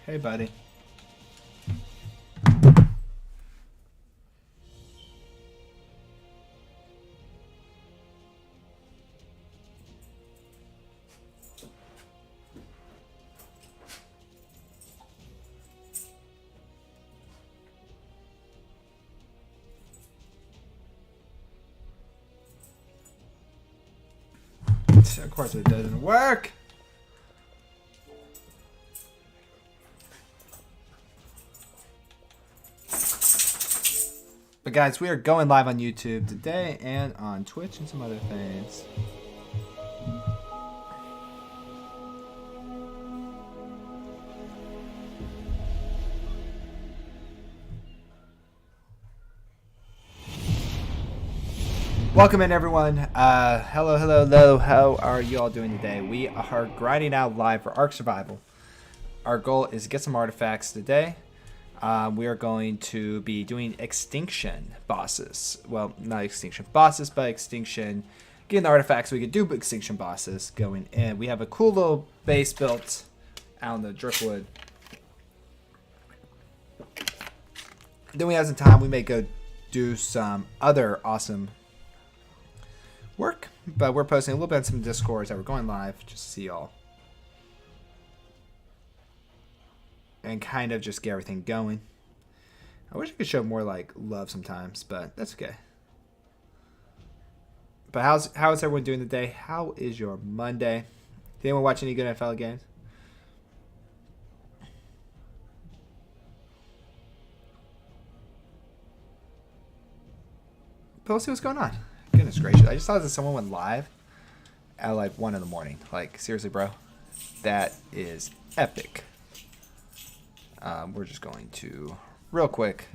Hey, buddy. Of course it doesn't work. But guys, we are going live on YouTube today and on Twitch and some other things. Welcome in, everyone. Hello. How are you all doing today? We are grinding out live for Ark Survival. Our goal is to get some artifacts today. We are going to be doing extinction bosses. Well, not extinction bosses, but extinction. Getting the artifacts so we can do extinction bosses going in. We have a cool little base built out in the driftwood. Then we have some time. We may go do some other awesome work, but we're posting a little bit on some Discords that we're going live just to see y'all and kind of just get everything going. I wish I could show more like love sometimes, but that's okay. But how is everyone doing today? How is your Monday? Did anyone watch any good NFL games? But we'll see what's going on. Goodness gracious. I just saw that someone went live at like 1 in the morning. Like, seriously, bro. That is epic. We're just going to, real quick,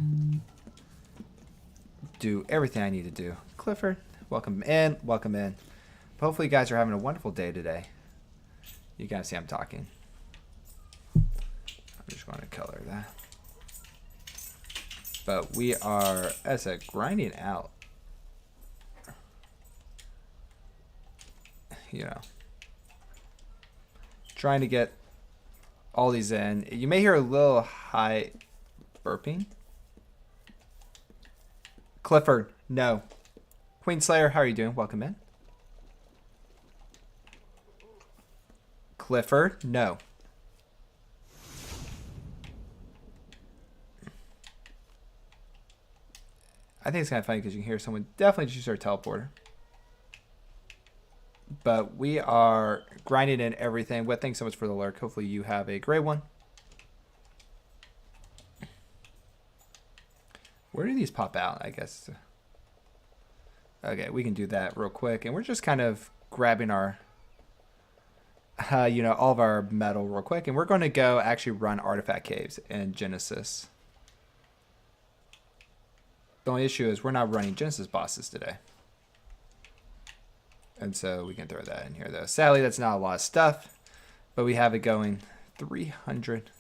do everything I need to do. Clifford, welcome in. Welcome in. But hopefully you guys are having a wonderful day today. You guys see I'm talking. I'm just going to color that. But we are, as a grinding out. You know, trying to get all these in. You may hear a little high burping. Clifford, no. Queen Slayer, how are you doing? Welcome in. Clifford, no. I think it's kind of funny because you can hear someone definitely just use our teleporter. But we are grinding in everything. Well, thanks so much for the lurk. Hopefully you have a great one. Where do these pop out, I guess? Okay, we can do that real quick. And we're just kind of grabbing our, all of our metal real quick. And we're going to go actually run artifact caves in Genesis. The only issue is we're not running Genesis bosses today. And so we can throw that in here, though. Sadly, that's not a lot of stuff, but we have it going 300,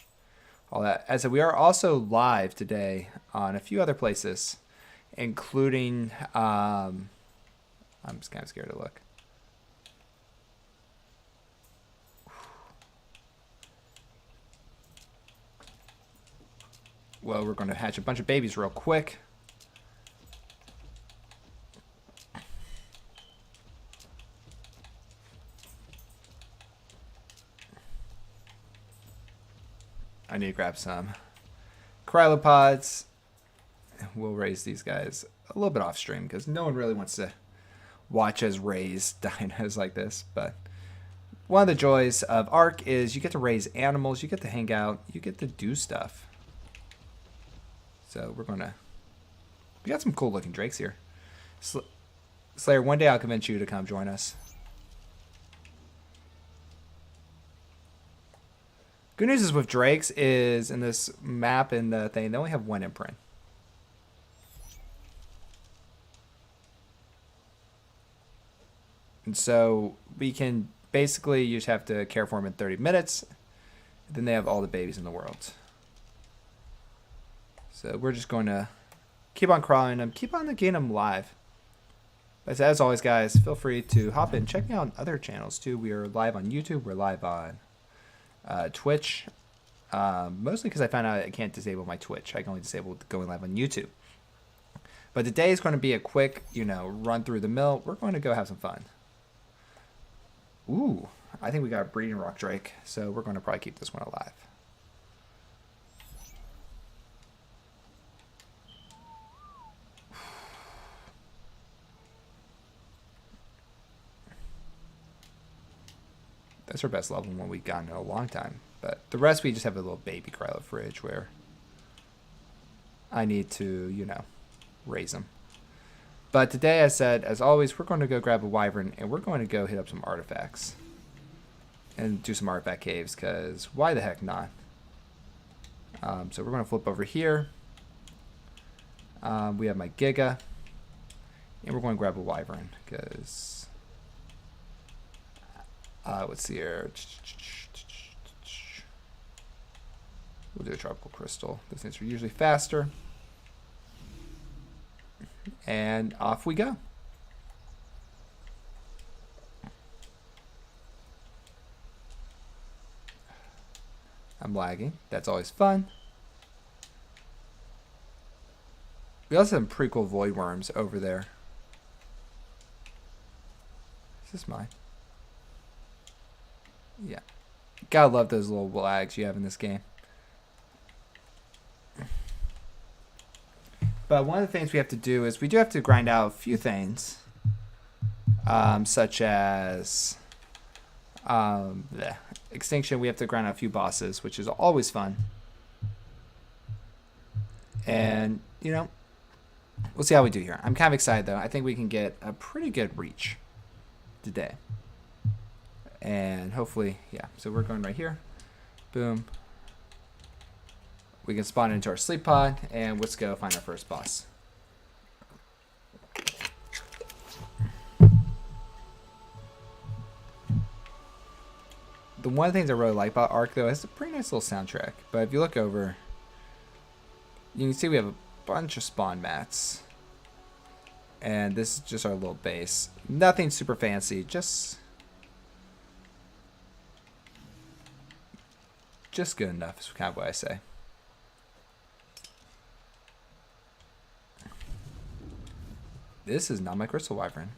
all that. As I said, we are also live today on a few other places, including, I'm just kind of scared to look. Well, we're going to hatch a bunch of babies real quick. I need to grab some cryopods. We'll raise these guys a little bit off stream because no one really wants to watch us raise dinos like this. But one of the joys of Ark is you get to raise animals, you get to hang out, you get to do stuff. So we got some cool looking drakes here. Slayer, one day I'll convince you to come join us. Good news is with drakes is in this map and the thing, they only have one imprint. And so we can basically, you just have to care for them in 30 minutes. Then they have all the babies in the world. So we're just going to keep on crawling them, keep on getting them live. But as always, guys, feel free to hop in, check me out on other channels too. We are live on YouTube. We're live on Twitch. Mostly because I found out I can't disable my Twitch. I can only disable going live on YouTube. But today is going to be a quick, run through the mill. We're going to go have some fun. Ooh, I think we got a breeding rock drake, so we're going to probably keep this one alive. That's our best level one we've gotten in a long time. But the rest, we just have a little baby Krylo fridge where I need to, raise them. But today, I said, as always, we're going to go grab a wyvern and we're going to go hit up some artifacts and do some artifact caves, because why the heck not? So we're going to flip over here. We have my Giga, and we're going to grab a wyvern because let's see here. We'll do a tropical crystal. Those things are usually faster. And off we go. I'm lagging. That's always fun. We also have some pretty cool void worms over there. Is this mine? Yeah. Gotta love those little lags you have in this game. But one of the things we have to do is we do have to grind out a few things, such as extinction. We have to grind out a few bosses, which is always fun. And, we'll see how we do here. I'm kind of excited, though. I think we can get a pretty good reach today. And hopefully, yeah. So we're going right here. Boom. We can spawn into our sleep pod, and let's go find our first boss. One of the things I really like about Ark, though, is a pretty nice little soundtrack. But if you look over, you can see we have a bunch of spawn mats. And this is just our little base. Nothing super fancy, just good enough is kind of what I say. This is not my crystal wyvern.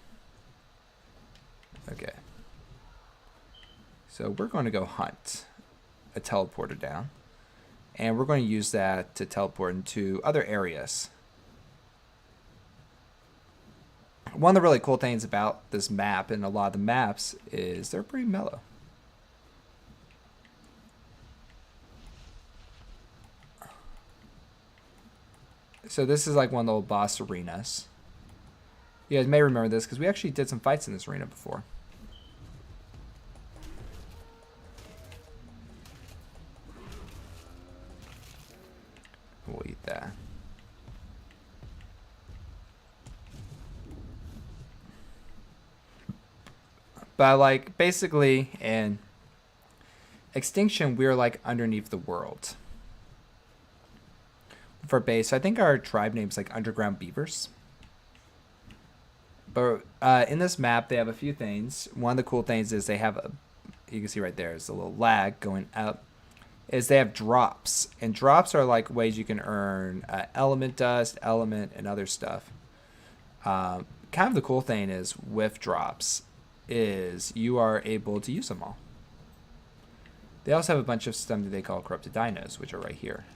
Okay. So we're going to go hunt a teleporter down. And we're going to use that to teleport into other areas. One of the really cool things about this map and a lot of the maps is they're pretty mellow. So this is like one of the old boss arenas. You guys may remember this because we actually did some fights in this arena before. We'll eat that. But like basically in Extinction, we're like underneath the world. For base, I think our tribe name is like Underground Beavers. But in this map, they have a few things. One of the cool things is they have, you can see right there is a little lag going up, is they have drops. And drops are like ways you can earn element dust, element, and other stuff. Kind of the cool thing is with drops is you are able to use them all. They also have a bunch of stuff that they call corrupted dinos, which are right here.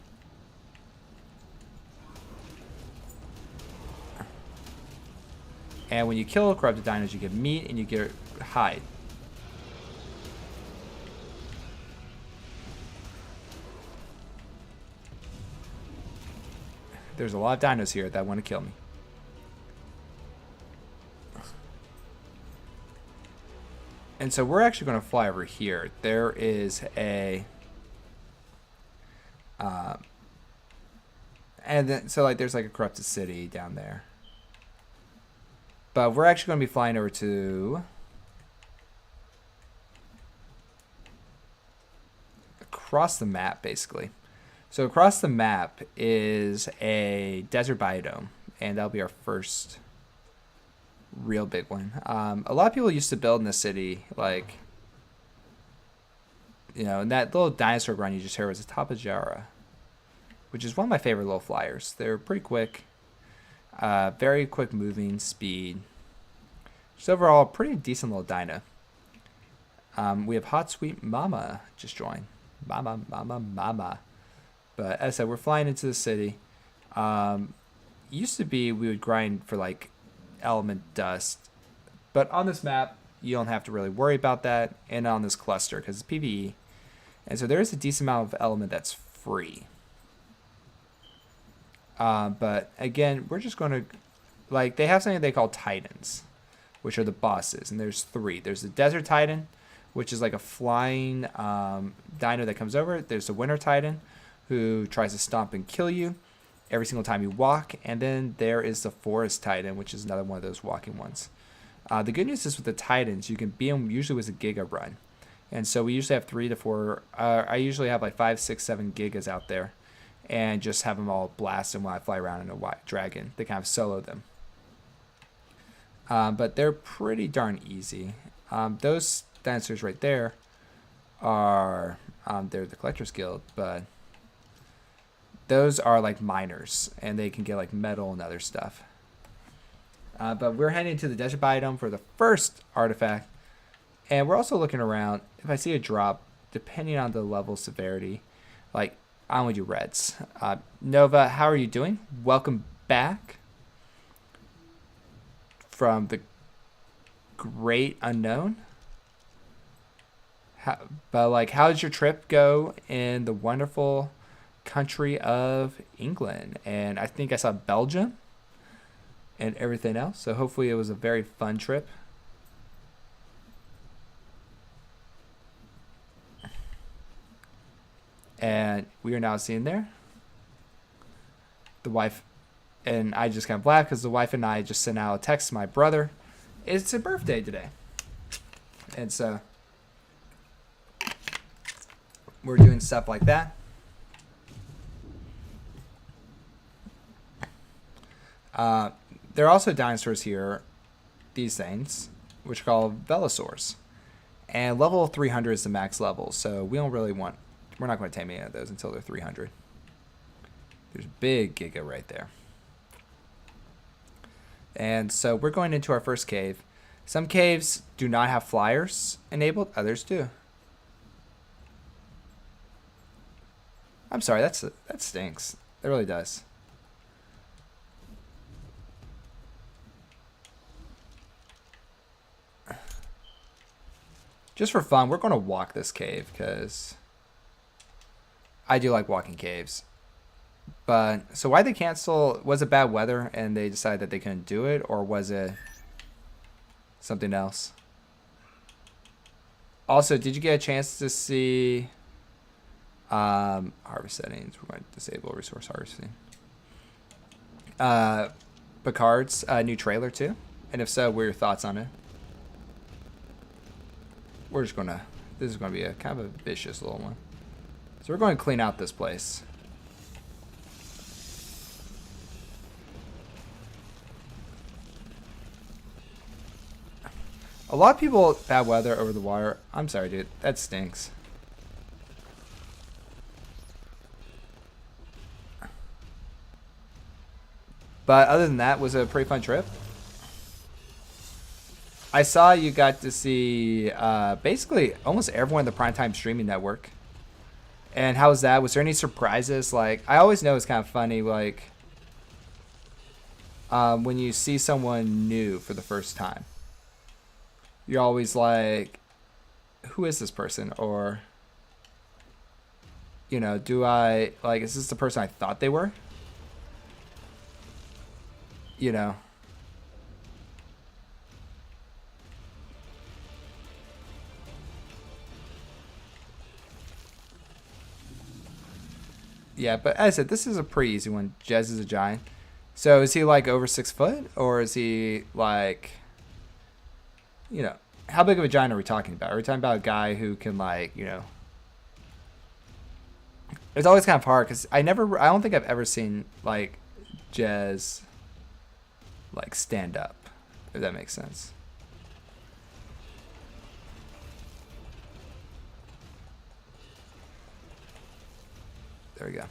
And when you kill corrupted dinos, you get meat and you get hide. There's a lot of dinos here that want to kill me. And so we're actually going to fly over here. There is a... and then, so like there's like a corrupted city down there. But we're actually going to be flying over to... across the map, basically. So across the map is a desert biome. And that'll be our first real big one. A lot of people used to build in the city, like, and that little dinosaur run you just heard was the Tapajara, which is one of my favorite little flyers. They're pretty quick, very quick moving speed. Just overall, pretty decent little dino. We have Hot Sweet Mama just joined. Mama, mama, mama. But as I said, we're flying into the city. Used to be we would grind for like element dust, but on this map you don't have to really worry about that, and on this cluster because it's PvE, and so there is a decent amount of element that's free. But again, we're just going to, like, they have something they call Titans, which are the bosses, and there's 3. There's the Desert Titan, which is like a flying dino that comes over. There's the Winter Titan, who tries to stomp and kill you every single time you walk. And then there is the Forest Titan, which is another one of those walking ones. The good news is with the Titans, you can beat them usually with a Giga run. And so we usually have 3 to 4. I usually have like 5, 6, 7 Gigas out there. And just have them all blast them while I fly around in a white dragon. They kind of solo them. But they're pretty darn easy. Those dinosaurs right there are, they're the Collector's Guild, but those are like miners, and they can get like metal and other stuff. But we're heading to the desert biome for the first artifact, and we're also looking around. If I see a drop, depending on the level of severity, like I only do reds. Nova, how are you doing? Welcome back from the great unknown. But like, how did your trip go in the wonderful country of England? And I think I saw Belgium and everything else. So hopefully it was a very fun trip. And we are now seeing there the wife, and I just kind of laughed because the wife and I just sent out a text to my brother. It's a birthday today. And so we're doing stuff like that. There are also dinosaurs here, these things, which are called Velosaurs. And level 300 is the max level, so we don't really want, we're not going to tame any of those until they're 300. There's a big Giga right there. And so we're going into our first cave. Some caves do not have flyers enabled, others do. I'm sorry, that stinks. It really does. Just for fun, we're going to walk this cave because I do like walking caves. But so why they cancel? Was it bad weather and they decided that they couldn't do it, or was it something else? Also, did you get a chance to see harvest settings? We're going to disable resource harvesting. Picard's new trailer too, and if so, what are your thoughts on it? We're just gonna, this is gonna be a kind of a vicious little one. So we're going to clean out this place. A lot of people, bad weather over the wire. I'm sorry, dude. That stinks. But other than that, was it a pretty fun trip? I saw you got to see basically almost everyone in the Primetime Streaming Network. And how was that? Was there any surprises? Like, I always know it's kind of funny, like, when you see someone new for the first time. You're always like, who is this person? Or, you know, do I, like, is this the person I thought they were? You know. Yeah, but as I said, this is a pretty easy one. Jez is a giant. So is he like over 6 foot? Or is he like, you know, how big of a giant are we talking about? Are we talking about a guy who can, like, you know, it's always kind of hard because I don't think I've ever seen like Jez like stand up. if that makes sense. There we go.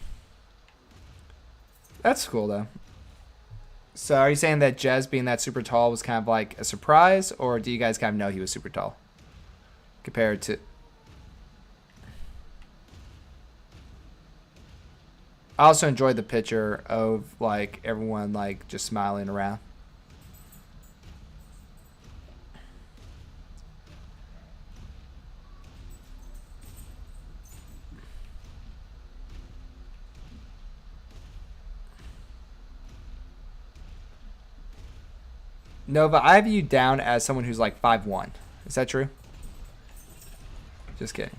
That's cool, though. So are you saying that Jez being that super tall was kind of like a surprise, or do you guys kind of know he was super tall compared to... I also enjoyed the picture of like everyone like just smiling around. Nova, I have you down as someone who's like 5'1". Is that true? Just kidding.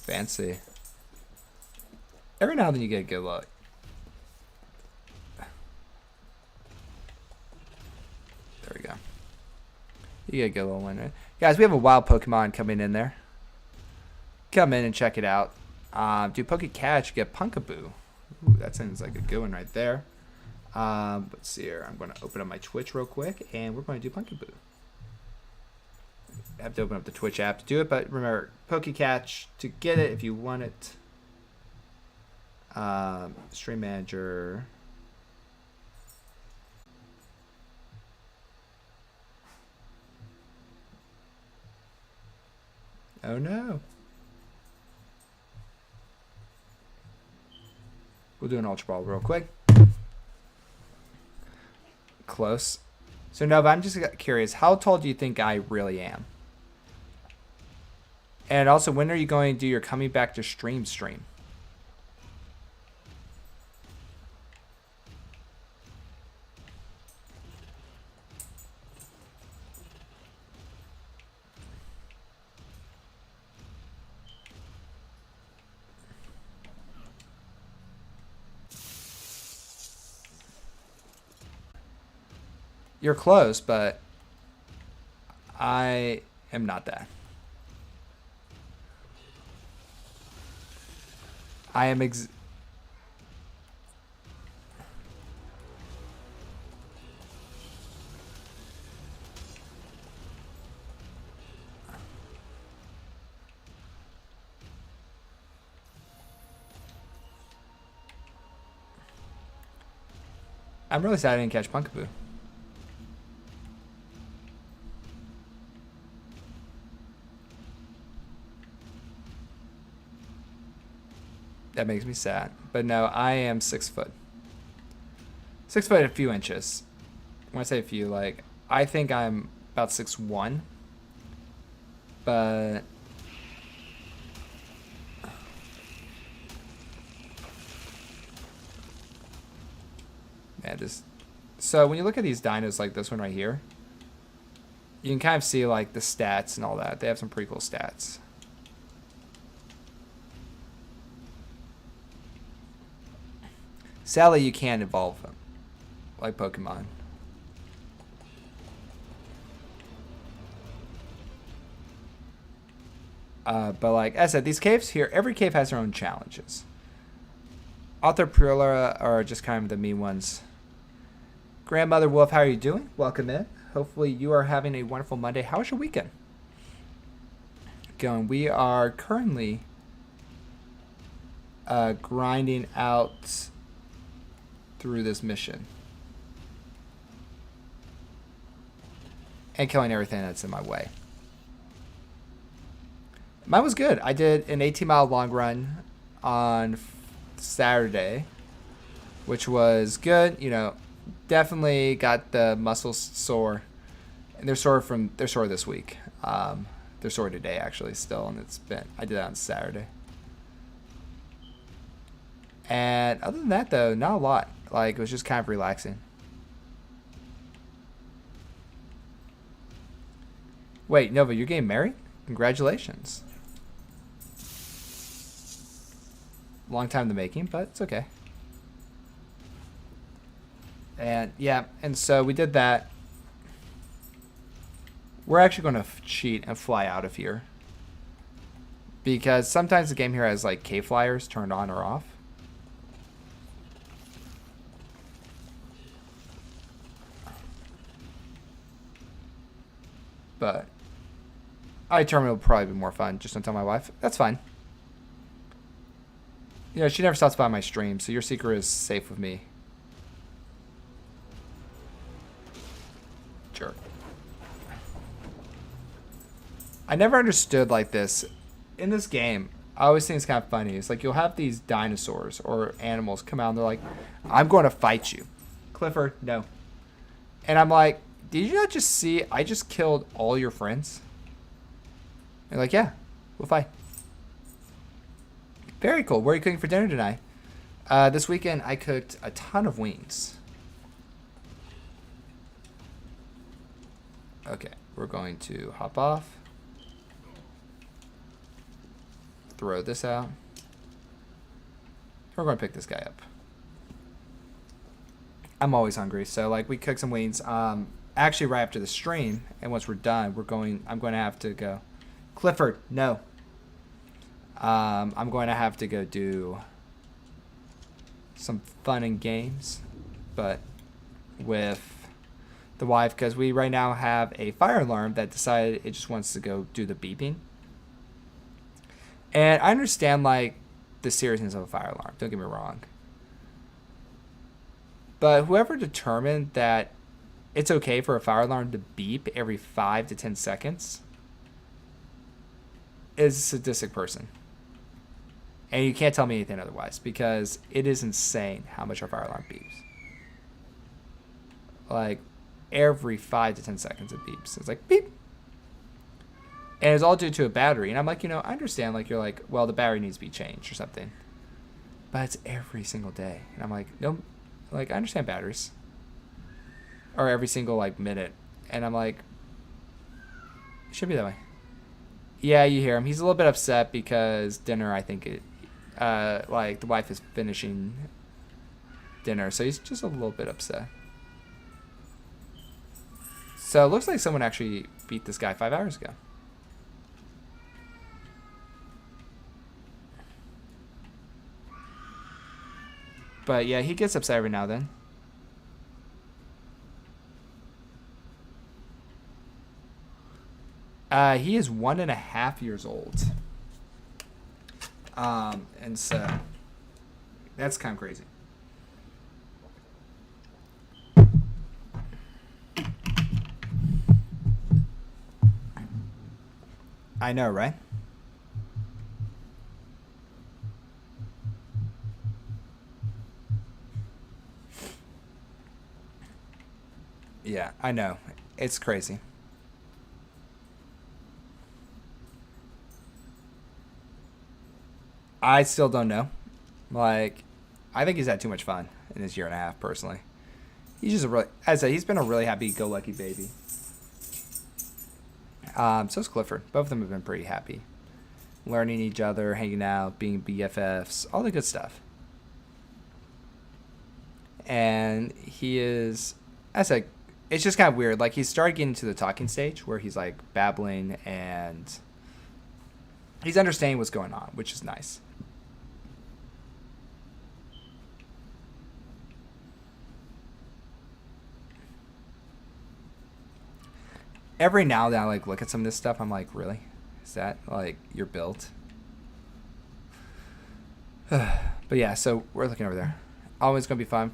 Fancy. Every now and then you get good luck. There we go. You get a good little win, right? Guys, we have a wild Pokemon coming in there. Come in and check it out. Do Poke Catch, get Punkaboo. Ooh, that sounds like a good one right there. Let's see here. I'm going to open up my Twitch real quick, and we're going to do Punkaboo. I have to open up the Twitch app to do it, but remember, Poke Catch to get it if you want it. Stream Manager. Oh no. We'll do an Ultra Ball real quick. Close. So Nova, I'm just curious, how tall do you think I really am? And also, when are you going to do your coming back to stream? You're close, but I am not that. I am I'm really sad I didn't catch Punkaboo. That makes me sad. But no, I am 6 foot. 6 foot and a few inches. When I say a few, like, I think I'm about 6'1". But... man, this... So when you look at these dinos like this one right here, you can kind of see, like, the stats and all that. They have some pretty cool stats. Sadly, you can't evolve them like Pokemon. But like I said, these caves here, every cave has their own challenges. Arthropula are just kind of the mean ones. Grandmother Wolf, how are you doing? Welcome in. Hopefully you are having a wonderful Monday. How was your weekend? Going. We are currently grinding out through this mission and killing everything that's in my way. Mine was good. I did an 18-mile long run on Saturday, which was good. You know, definitely got the muscles sore, and they're sore this week. They're sore today actually still, and I did that on Saturday. And other than that though, not a lot. Like, it was just kind of relaxing. Wait, Nova, you're getting married? Congratulations. Long time in the making, but it's okay. And yeah, and so we did that. We're actually going to cheat and fly out of here, because sometimes the game here has like cave flyers turned on or off. but I determined it would probably be more fun. Just don't tell my wife. That's fine. You know, she never stops by my stream, so your secret is safe with me. Jerk. I never understood like this. In this game, I always think it's kind of funny. It's like you'll have these dinosaurs or animals come out and they're like, I'm going to fight you. Clifford, no. And I'm like, did you not just see I just killed all your friends? They're like, yeah, we'll fight. Very cool. What are you cooking for dinner tonight? This weekend, I cooked a ton of wings. Okay, we're going to hop off. Throw this out. We're going to pick this guy up. I'm always hungry, so like we cook some wings. Actually, right after the stream, and once we're done, I'm going to have to go. Clifford, no. I'm going to have to go do some fun and games, but with the wife, because we right now have a fire alarm that decided it just wants to go do the beeping. And I understand like the seriousness of a fire alarm, don't get me wrong. But whoever determined that it's okay for a fire alarm to beep every 5 to 10 seconds is a sadistic person. And you can't tell me anything otherwise, because it is insane how much our fire alarm beeps. Like, every 5 to 10 seconds it beeps. It's like, beep. And it's all due to a battery. And I'm like, you know, I understand, like, you're like, well, the battery needs to be changed or something. But it's every single day. And I'm like, no, like, I understand batteries. Or every single, like, minute. And I'm like, it should be that way. Yeah, you hear him. He's a little bit upset because dinner, I think like the wife is finishing dinner, so he's just a little bit upset. So it looks like someone actually beat this guy 5 hours ago. But yeah, he gets upset every now and then. He is 1.5 years old. And so that's kind of crazy. I know, right? Yeah, I know. It's crazy. I still don't know. Like, I think he's had too much fun in his 1.5 years, personally. He's just a really, as I said, he's been a really happy-go-lucky baby. So's Clifford. Both of them have been pretty happy. Learning each other, hanging out, being BFFs, all the good stuff. And he is, as I said, it's just kind of weird. Like, he started getting to the talking stage where he's, like, babbling and he's understanding what's going on, which is nice. Every now and then I like look at some of this stuff. I'm like, really? Is that like your build? But yeah, so we're looking over there. Always gonna be fun.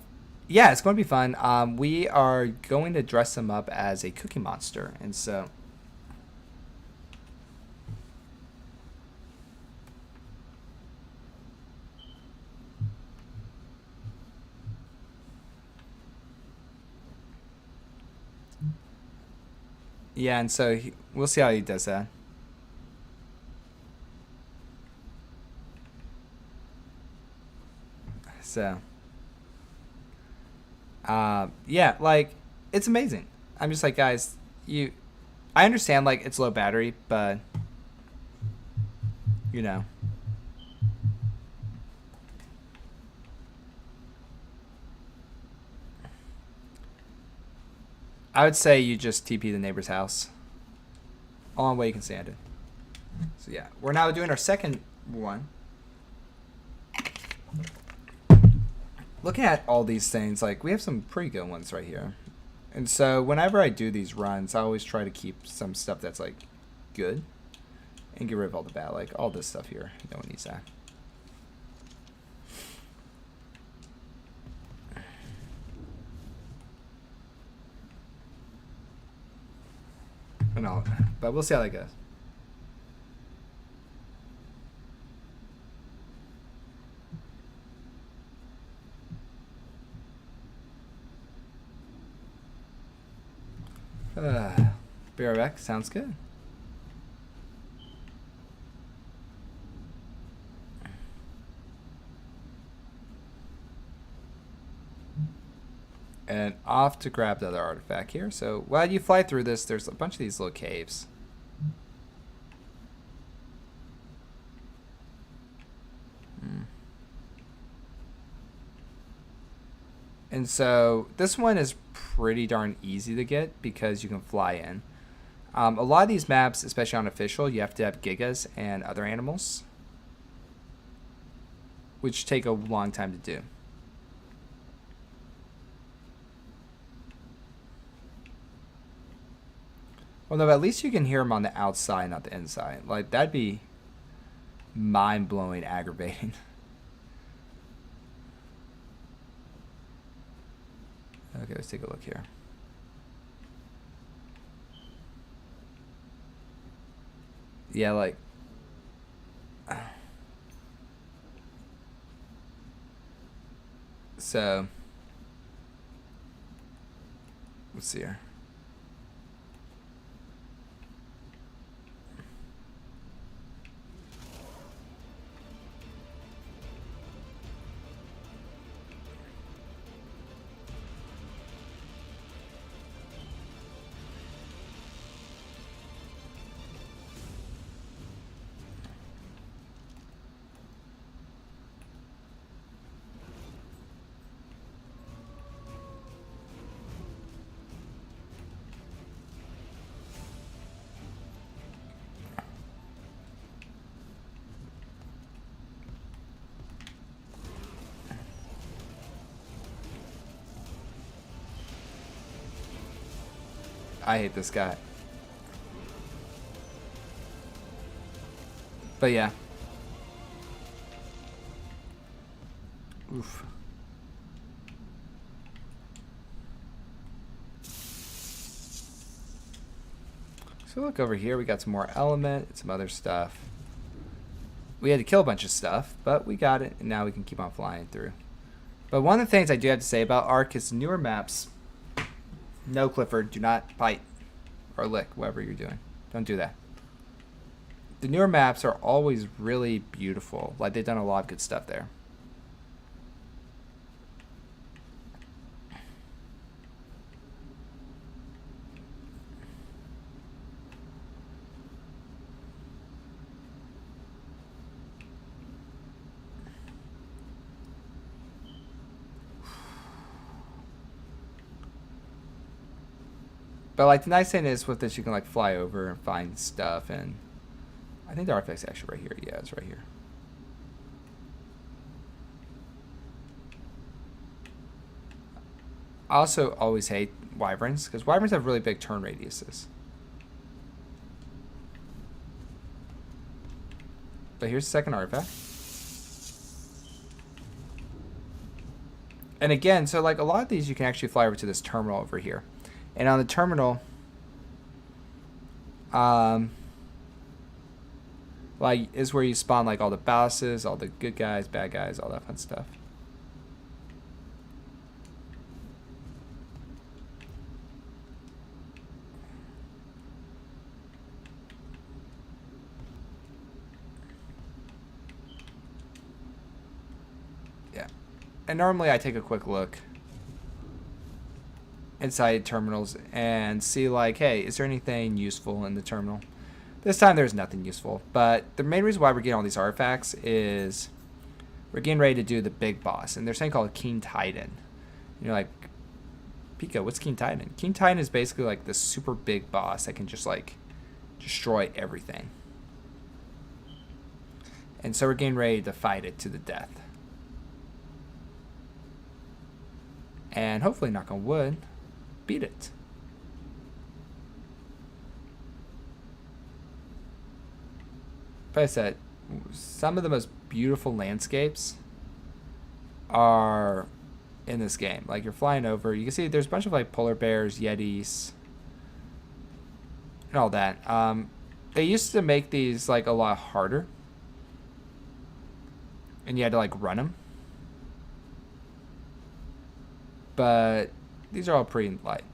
Yeah, it's gonna be fun. We are going to dress him up as a Cookie Monster, and so yeah, and so we'll see how he does that. So, yeah, like, it's amazing. I'm just like, guys, I understand, like, it's low battery, but, you know. I would say you just TP the neighbor's house. Only way you can stand it. So yeah, we're now doing our second one. Looking at all these things, like, we have some pretty good ones right here. And so whenever I do these runs, I always try to keep some stuff that's like good and get rid of all the bad. Like all this stuff here, no one needs that. No, but we'll see how that goes. BRX sounds good. And off to grab the other artifact here. So while you fly through this, there's a bunch of these little caves. And so this one is pretty darn easy to get because you can fly in. A lot of these maps, especially on official, you have to have gigas and other animals, which take a long time to do. Well, no, at least you can hear them on the outside, not the inside. Like, that'd be mind-blowing aggravating. Okay, let's take a look here. Yeah, like... So... Let's see here. I hate this guy. But yeah. Oof. So look over here, we got some more element and some other stuff. We had to kill a bunch of stuff, but we got it, and now we can keep on flying through. But one of the things I do have to say about Ark is newer maps. No, Clifford, do not bite or lick, whatever you're doing. Don't do that. The newer maps are always really beautiful. Like, they've done a lot of good stuff there. But like the nice thing is with this, you can like fly over and find stuff, and I think the artifact's actually right here. Yeah, it's right here. I also always hate wyverns because wyverns have really big turn radiuses. But here's the second artifact. And again, so like a lot of these you can actually fly over to this terminal over here. And on the terminal, like is where you spawn like all the bosses, all the good guys, bad guys, all that fun stuff. Yeah. And normally I take a quick look inside terminals and see like, hey, is there anything useful in the terminal? This time there's nothing useful, but the main reason why we're getting all these artifacts is we're getting ready to do the big boss, and there's something called King Titan. And you're like, Pico, what's King Titan? King Titan is basically like this super big boss that can just like destroy everything. And so we're getting ready to fight it to the death. And hopefully, knock on wood, beat it. But I said, some of the most beautiful landscapes are in this game. Like, you're flying over, you can see there's a bunch of like polar bears, yetis, and all that. They used to make these like a lot harder, and you had to like run them. But these are all pretty light,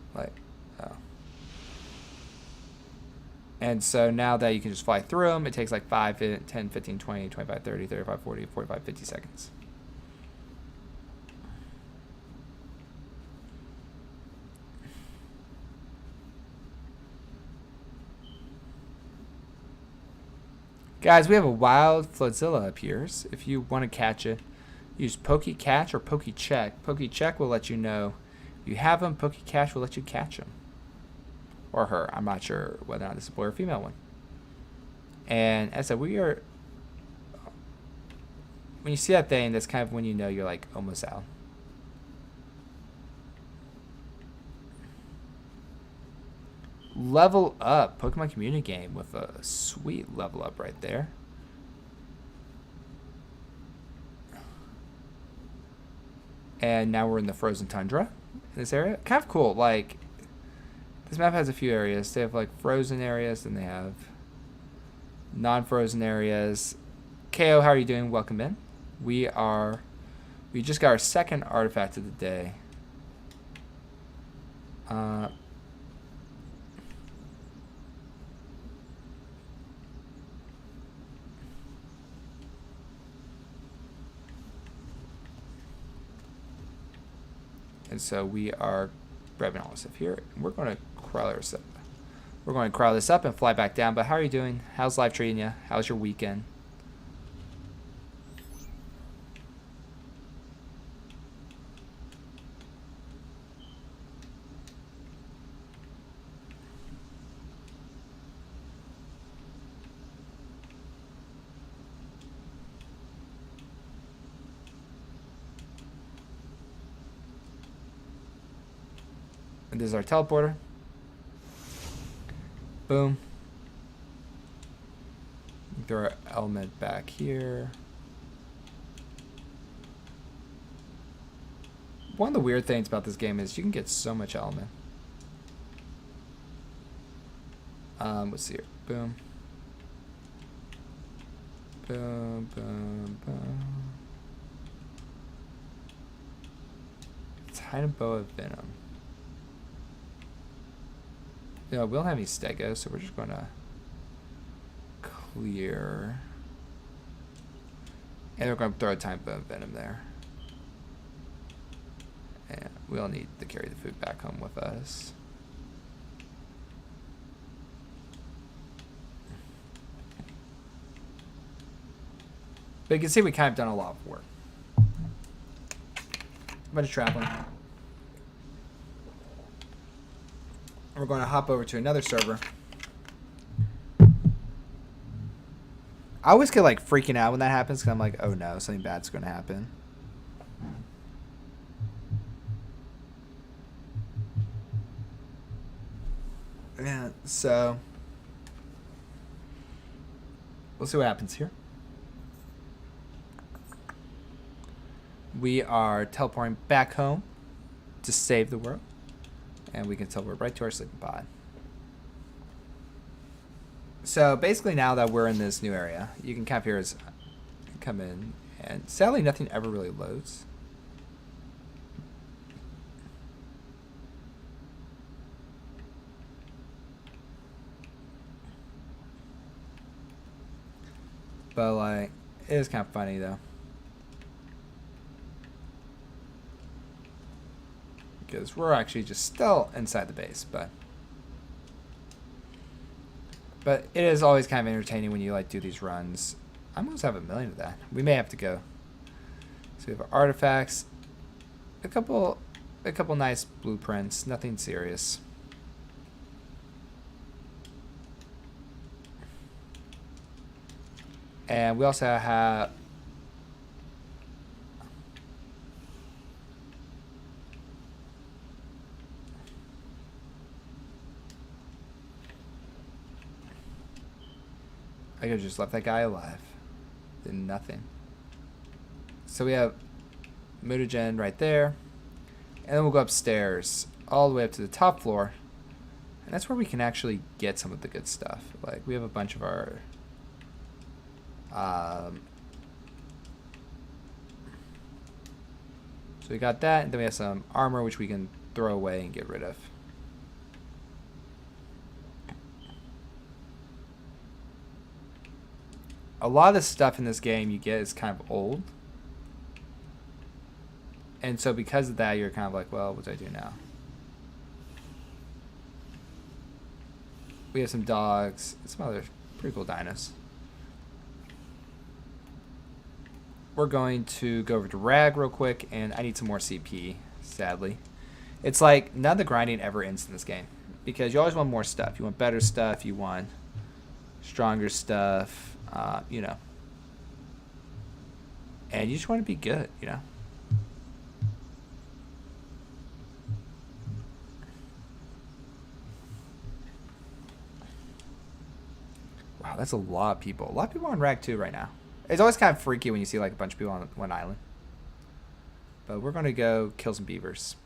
and so now that you can just fly through them, it takes like 5, 10, 15, 20, 25, 30, 35, 40, 45, 50 seconds. Guys, we have a wild Flotzilla appears. If you want to catch it, use PokeCatch or PokeCheck. PokeCheck will let you know if you have them. PokeCatch will let you catch them. Or her. I'm not sure whether or not this is a boy or female one. And as I said, we are... When you see that thing, that's kind of when you know you're like almost out. Level up. Pokemon community game with a sweet level up right there. And now we're in the frozen tundra in this area. Kind of cool. Like, this map has a few areas. They have like frozen areas, and they have non-frozen areas. KO, how are you doing? Welcome in. We just got our second artifact of the day. And so we are grabbing all this stuff here. We're going to crawl this up. We're going to crawl this up and fly back down. But how are you doing? How's life treating you? How's your weekend? And this is our teleporter. Boom. Throw our element back here. One of the weird things about this game is you can get so much element. Let's see here. Boom. Boom, boom, boom. Tiny boa venom. You know, we don't have any Stego, so we're just going to clear. And we're going to throw a Time Bone Venom there. And we'll need to carry the food back home with us. But you can see we kind of done a lot of work. A bunch of traveling. We're going to hop over to another server. I always get like freaking out when that happens because I'm like, oh no, something bad's going to happen. Yeah, so we'll see what happens here. We are teleporting back home to save the world. And we can teleport right to our sleeping pod. So basically now that we're in this new area, you can kind of hear us come in. And sadly, nothing ever really loads. But like, it is kind of funny though. Because we're actually just still inside the base, but it is always kind of entertaining when you like do these runs. I almost have 1 million of that. We may have to go. So we have our artifacts, a couple nice blueprints, nothing serious. And we also have I could have just left that guy alive. Did nothing. So we have mutagen right there. And then we'll go upstairs all the way up to the top floor. And that's where we can actually get some of the good stuff. Like, we have a bunch of our... so we got that, and then we have some armor which we can throw away and get rid of. A lot of the stuff in this game you get is kind of old. And so because of that, you're kind of like, well, what do I do now? We have some dogs, and some other pretty cool dinos. We're going to go over to Rag real quick, and I need some more CP, sadly. It's like, none of the grinding ever ends in this game. Because you always want more stuff. You want better stuff, you want stronger stuff, you know. And you just want to be good, you know. Wow, that's a lot of people. A lot of people on Rag 2 right now. It's always kind of freaky when you see like a bunch of people on one island. But we're going to go kill some beavers.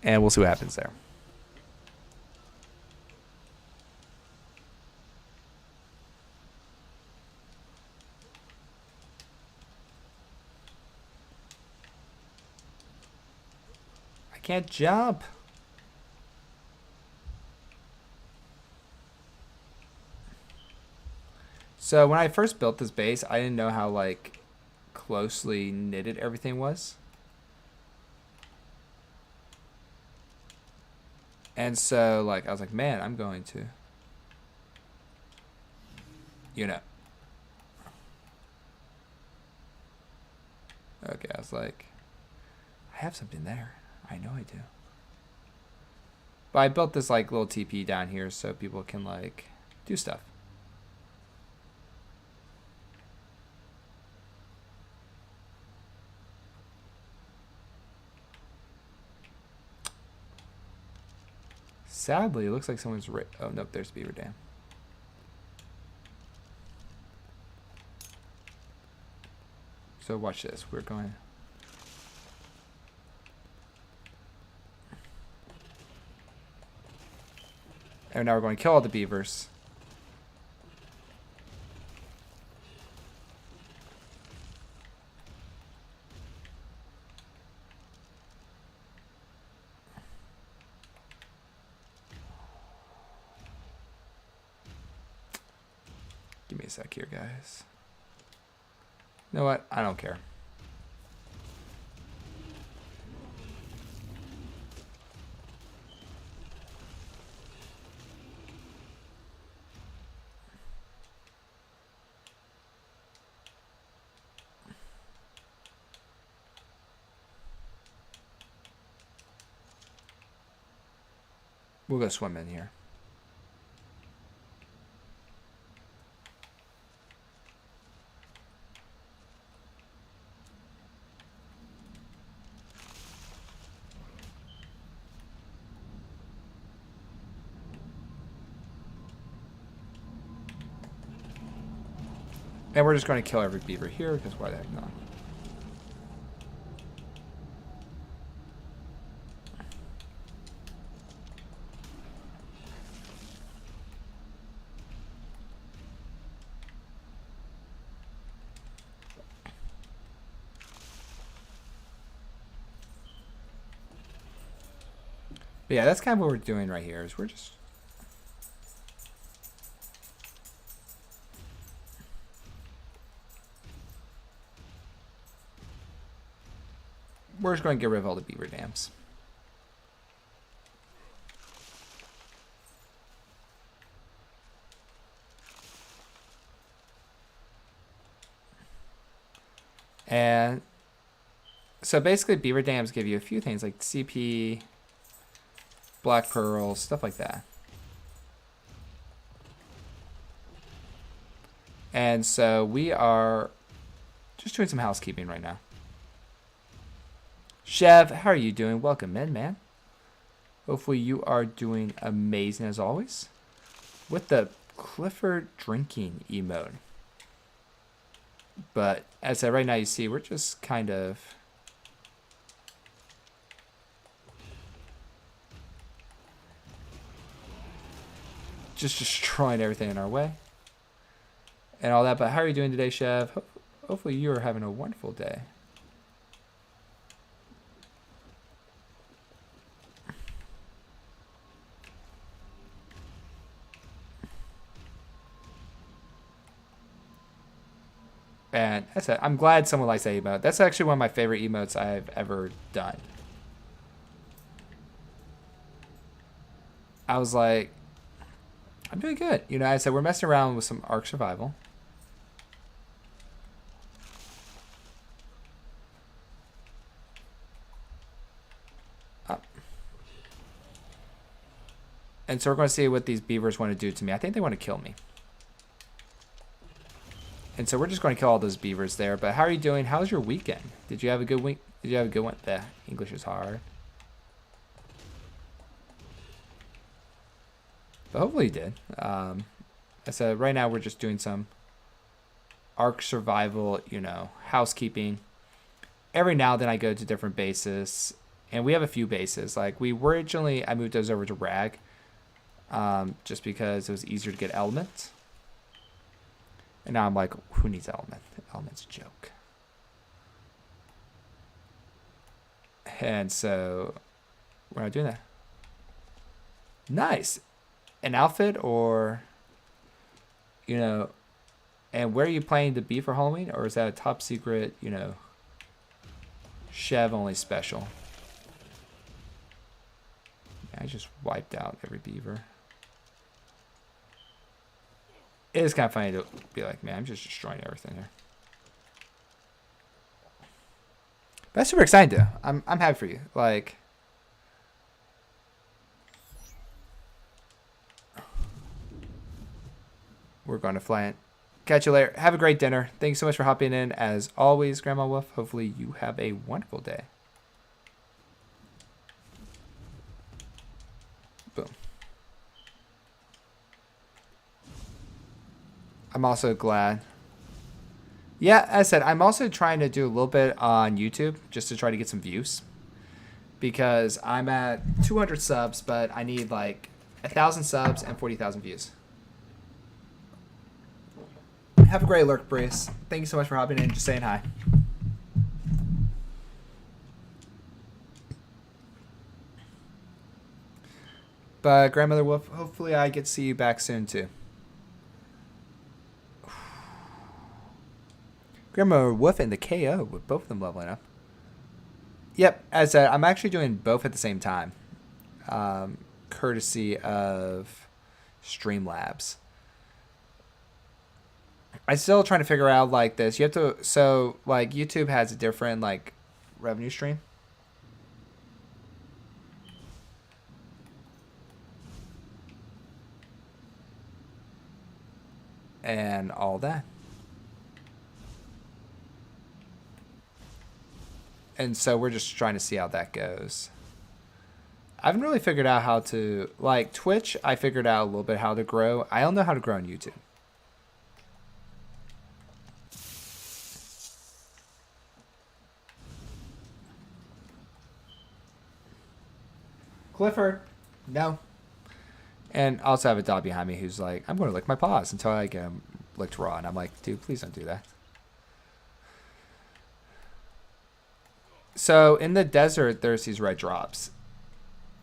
And we'll see what happens there. Can't jump. So when I first built this base, I didn't know how like closely knitted everything was. And so like I was like, man, I'm going to, you know. Okay, I was like, I have something there. I know I do. But I built this like little TP down here so people can like do stuff. Sadly, it looks like someone's oh nope, there's Beaver Dam. So watch this. We're going. And now we're going to kill all the beavers. Give me a sec here, guys. You know what? I don't care. We'll go swim in here. And we're just going to kill every beaver here, because why the heck not? But yeah, that's kind of what we're doing right here, is we're just... we're just going to get rid of all the beaver dams. And so basically beaver dams give you a few things like CP, black pearls, stuff like that. And so we are just doing some housekeeping right now. Chev, how are you doing? Welcome in, man. Hopefully you are doing amazing as always. With the Clifford drinking emote. But as I said, right now you see we're just kind of just destroying everything in our way. And all that, but how are you doing today, Chev? Hopefully you are having a wonderful day. And that's it. I'm glad someone likes that emote. That's actually one of my favorite emotes I've ever done. I was like, I'm doing good. You know, I said we're messing around with some Ark Survival. And so we're going to see what these beavers want to do to me. I think they want to kill me. And so we're just going to kill all those beavers there. But how are you doing? How's your weekend? Did you have a good week? Did you have a good one? The English is hard. But hopefully you did. So right now we're just doing some Ark Survival, you know, housekeeping. Every now and then I go to different bases. And we have a few bases. Like I moved those over to Rag. Just because it was easier to get Element. And now I'm like, who needs Element? Element's a joke. And so we're not doing that. Nice. An outfit or, you know, and where are you planning to be for Halloween? Or is that a top secret, you know, Chev only special? I just wiped out every beaver. It is kind of funny to be like, man, I'm just destroying everything here. But that's super exciting, though. I'm happy for you. Like, we're going to fly in. Catch you later. Have a great dinner. Thank you so much for hopping in. As always, Grandma Wolf, hopefully you have a wonderful day. Boom. I'm also glad. Yeah, as I said, I'm also trying to do a little bit on YouTube just to try to get some views. Because I'm at 200 subs, but I need like 1,000 subs and 40,000 views. Have a great lurk, Breeze. Thank you so much for hopping in and just saying hi. But Grandmother Wolf, hopefully I get to see you back soon too. Grandmother Wolf and the KO with both of them leveling up. Yep, as I said, I'm actually doing both at the same time. Courtesy of Streamlabs. I'm still trying to figure out like this. You have to, so like YouTube has a different like revenue stream. And all that. And so we're just trying to see how that goes. I haven't really figured out how to, like Twitch, I figured out a little bit how to grow. I don't know how to grow on YouTube. Clifford, no. And I also have a dog behind me who's like, I'm going to lick my paws until I get him licked raw. And I'm like, dude, please don't do that. So in the desert, there's these red drops.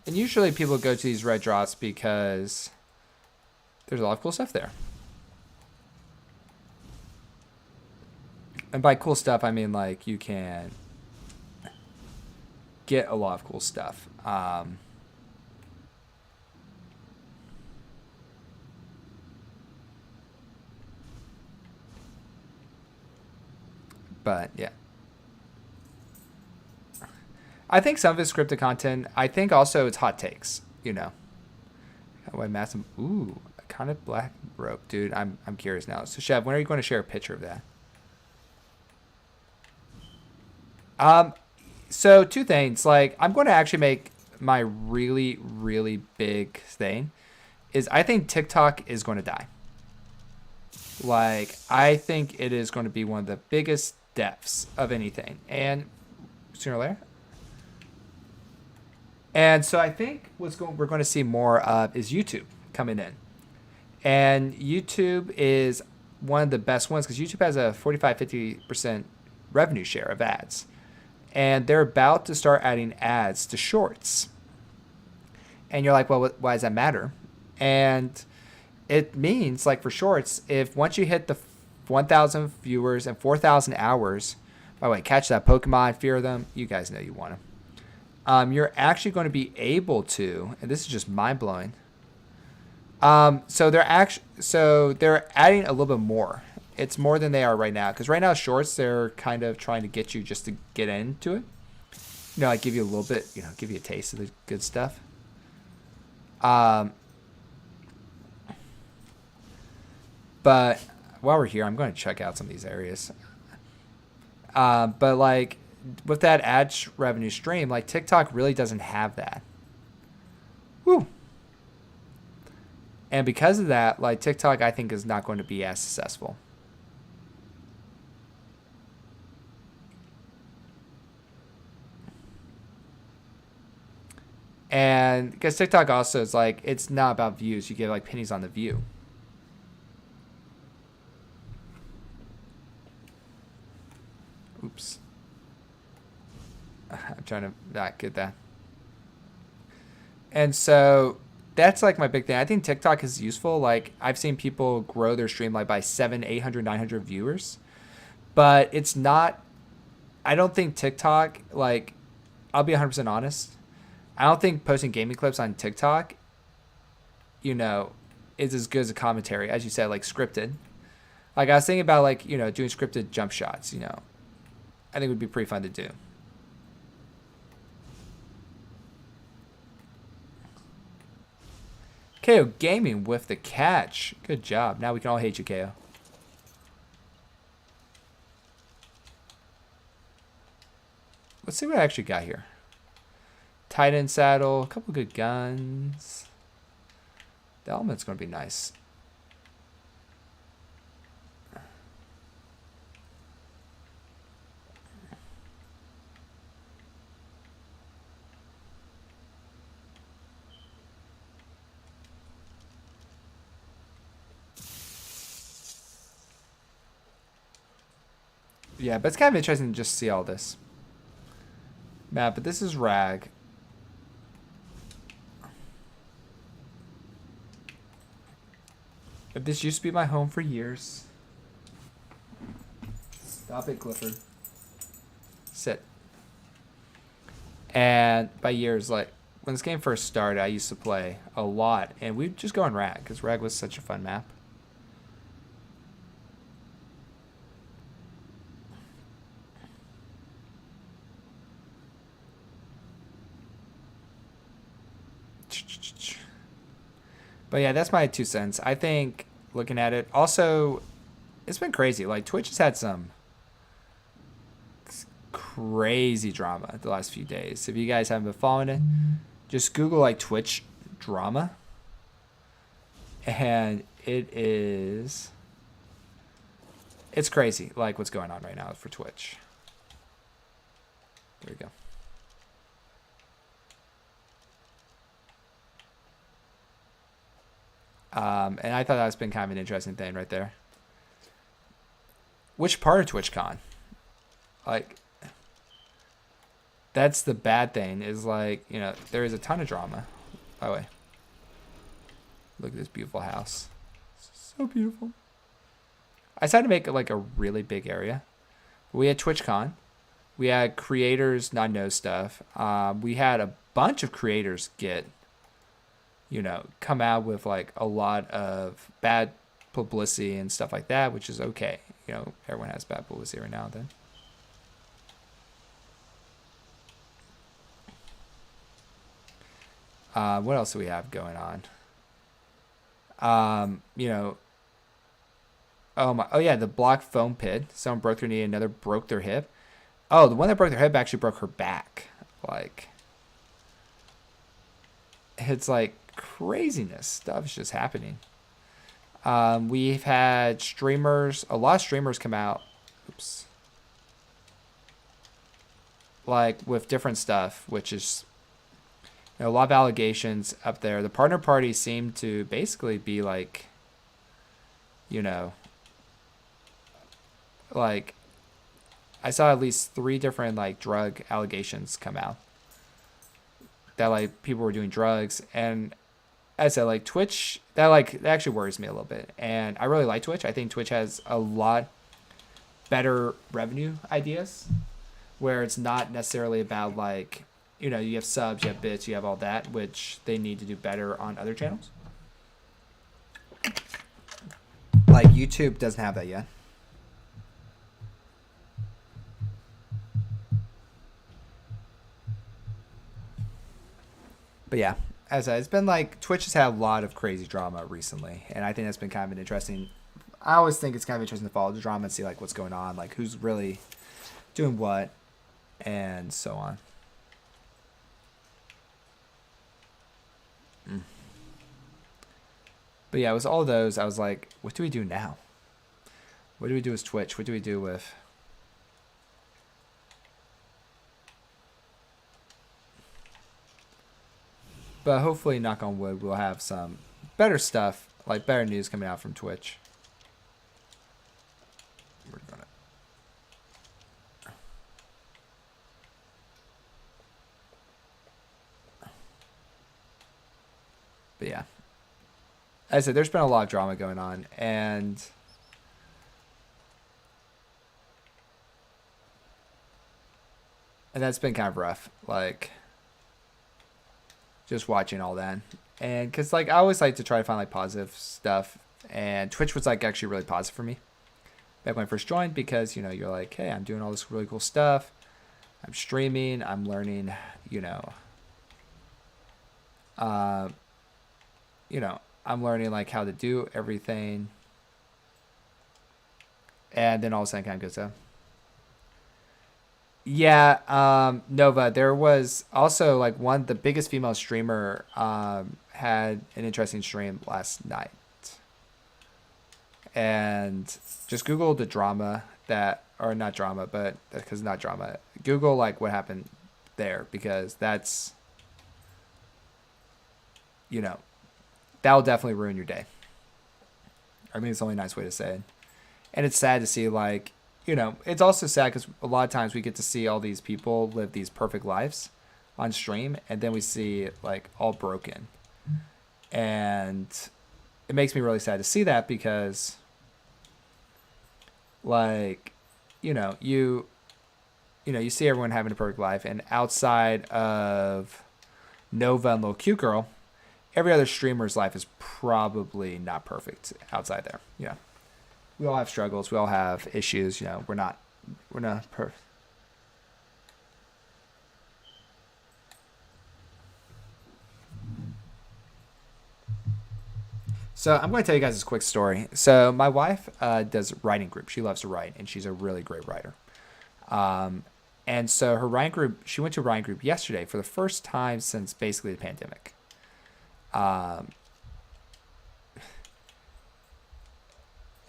And usually people go to these red drops because there's a lot of cool stuff there. And by cool stuff, I mean like you can get a lot of cool stuff. But yeah. I think some of it's scripted content. I think also it's hot takes, you know. White massive. Ooh, a kind of black rope, dude. I'm curious now. So Chev, when are you going to share a picture of that? So two things. Like I'm going to actually make my really really big thing is I think TikTok is going to die. Like I think it is going to be one of the biggest deaths of anything, and sooner or later. And so I think we're going to see more of is YouTube coming in, and YouTube is one of the best ones because YouTube has a 45-50% revenue share of ads, and they're about to start adding ads to Shorts. And you're like, well, why does that matter? And it means like for Shorts, if once you hit the 1,000 viewers and 4,000 hours, by the way, catch that Pokemon, fear them. You guys know you want them. You're actually going to be able to, and this is just mind blowing. So they're adding a little bit more. It's more than they are right now because right now Shorts they're kind of trying to get you just to get into it. You know, like give you a little bit, give you a taste of the good stuff. But while we're here, I'm going to check out some of these areas. But like with that revenue stream, like TikTok really doesn't have that. Woo. And because of that, like TikTok, I think is not going to be as successful. And because TikTok also is like, it's not about views. You get like pennies on the view. Oops. I'm trying to not get that. And so that's like my big thing. I think TikTok is useful. Like I've seen people grow their stream like by 700, 800, 900 viewers. But it's not, I don't think TikTok, like, I'll be 100% honest. I don't think posting gaming clips on TikTok, is as good as a commentary, as you said, like scripted. Like I was thinking about like, doing scripted jump shots, I think it would be pretty fun to do. KO Gaming with the catch. Good job. Now we can all hate you, KO. Let's see what I actually got here. Titan saddle, a couple good guns. The element's going to be nice. Yeah, but it's kind of interesting to just see all this. Map, but this is Rag. But this used to be my home for years. Stop it, Clifford. Sit. And by years, like, when this game first started, I used to play a lot. And we'd just go on Rag, because Rag was such a fun map. But yeah, that's my 2 cents. I think looking at it, also, it's been crazy. Like Twitch has had some crazy drama the last few days. If you guys haven't been following it, just Google like Twitch drama, and it's crazy. Like what's going on right now for Twitch. There we go. And I thought that's been kind of an interesting thing right there. Which part of TwitchCon? Like, that's the bad thing is like, there is a ton of drama. By the way, look at this beautiful house. So beautiful. I decided to make it like a really big area. We had TwitchCon. We had creators not know stuff. We had a bunch of creators get come out with like a lot of bad publicity and stuff like that, which is okay. Everyone has bad publicity every now and then. What else do we have going on? Oh yeah, the block foam pit. Someone broke their knee, another broke their hip. Oh, the one that broke their hip actually broke her back. Like, it's like craziness stuff is just happening. We've had streamers, a lot of streamers come out. Oops. Like with different stuff, which is a lot of allegations up there. The partner parties seem to basically be like, you know, like I saw at least 3 different like drug allegations come out that like people were doing drugs. And as I said, like Twitch, that actually worries me a little bit. And I really like Twitch. I think Twitch has a lot better revenue ideas where it's not necessarily about like, you have subs, you have bits, you have all that, which they need to do better on other channels. Like YouTube doesn't have that yet. But yeah, as I said, it's been like Twitch has had a lot of crazy drama recently, and I think that's been kind of an interesting. I always think it's kind of interesting to follow the drama and see like what's going on, like who's really doing what, and so on. But yeah, it was all those. I was like, what do we do now? What do we do with Twitch? What do we do with... But hopefully, knock on wood, we'll have some better stuff, like better news coming out from Twitch. We're gonna... But yeah. As I said, there's been a lot of drama going on, and that's been kind of rough. Like, just watching all that, and because like I always like to try to find like positive stuff, and Twitch was like actually really positive for me back when I first joined, because you're like, hey, I'm doing all this really cool stuff, I'm streaming, I'm learning, I'm learning like how to do everything, and then all of a sudden kind of goes up. Yeah, Nova. There was also like the biggest female streamer had an interesting stream last night, and just Google the drama or not drama, but because not drama. Google like what happened there, because that's that'll definitely ruin your day. I mean, it's the only nice way to say it. And it's sad to see, like, it's also sad because a lot of times we get to see all these people live these perfect lives on stream, and then we see, like, all broken. And it makes me really sad to see that, because, like, you see everyone having a perfect life, and outside of Nova and Lil Cute Girl, every other streamer's life is probably not perfect outside there. We all have struggles. We all have issues. We're not perfect. So I'm going to tell you guys this quick story. So my wife does writing group. She loves to write, and she's a really great writer. And so her writing group, she went to a writing group yesterday for the first time since basically the pandemic.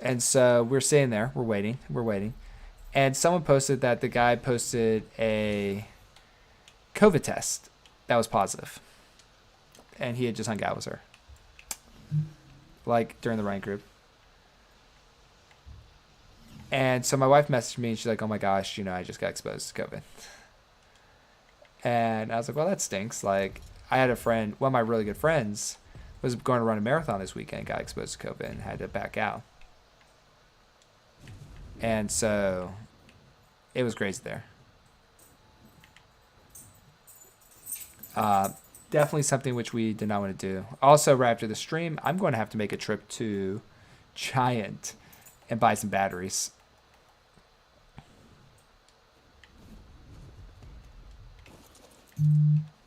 And so we're sitting there, we're waiting. And someone posted that the guy posted a COVID test that was positive. And he had just hung out with her. Like during the writing group. And so my wife messaged me and she's like, oh my gosh, I just got exposed to COVID. And I was like, well, that stinks. Like, I had a friend, one of my really good friends, was going to run a marathon this weekend, got exposed to COVID and had to back out. And so it was crazy there. Definitely something which we did not want to do. Also, right after the stream, I'm going to have to make a trip to Giant and buy some batteries.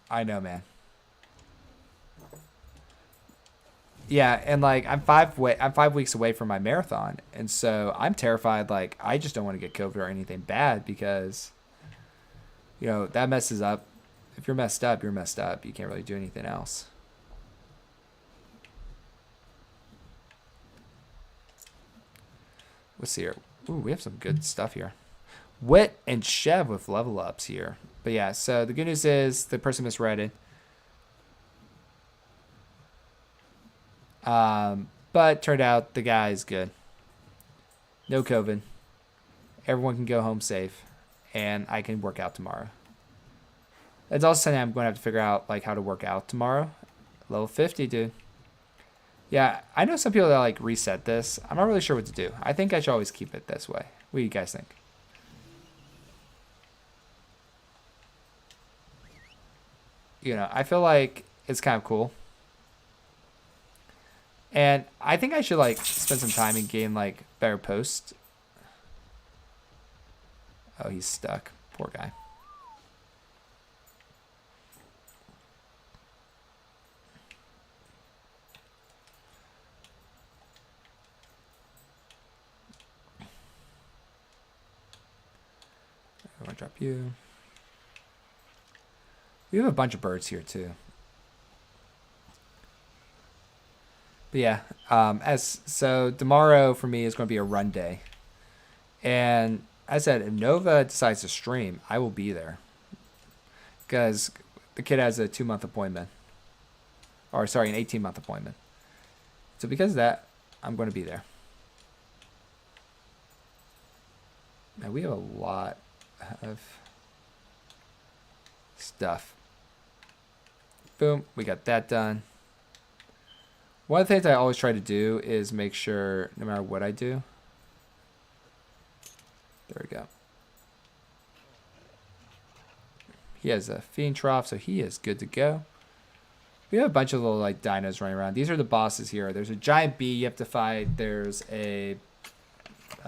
I know, man. Yeah, and like I'm 5 weeks away from my marathon, and so I'm terrified. Like, I just don't want to get COVID or anything bad, because you know, that messes up. If you're messed up, you're messed up. You can't really do anything else. What's here? Ooh, we have some good stuff here. Wit and Chev with level ups here. But yeah, so the good news is the person misread it. But turned out the guy's good. No COVID. Everyone can go home safe. And I can work out tomorrow. It's also something I'm going to have to figure out, like, how to work out tomorrow. Level 50, dude. Yeah, I know some people that, like, reset this. I'm not really sure what to do. I think I should always keep it this way. What do you guys think? You know, I feel like it's kind of cool. And I think I should, like, spend some time and gain, like, better posts. Oh, he's stuck. Poor guy. I want to drop you. We have a bunch of birds here, too. But yeah, so tomorrow for me is going to be a run day. And as I said, if Nova decides to stream, I will be there. Because the kid has a 2-month appointment. Or, sorry, an 18-month appointment. So because of that, I'm going to be there. Now, we have a lot of stuff. Boom, we got that done. One of the things I always try to do is make sure, no matter what I do, there we go. He has a Fiend Trough, so he is good to go. We have a bunch of little like dinos running around. These are the bosses here. There's a giant bee you have to fight. There's a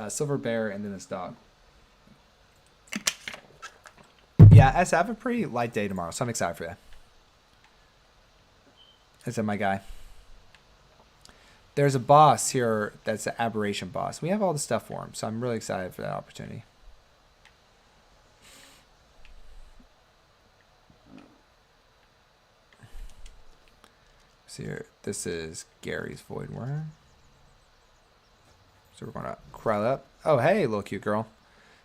silver bear, and then this dog. Yeah, I have a pretty light day tomorrow, so I'm excited for that. That's my guy. There's a boss here that's an aberration boss. We have all the stuff for him, so I'm really excited for that opportunity. So here, this is Gary's Void Worm. So we're going to crawl up. Oh, hey, little cute girl.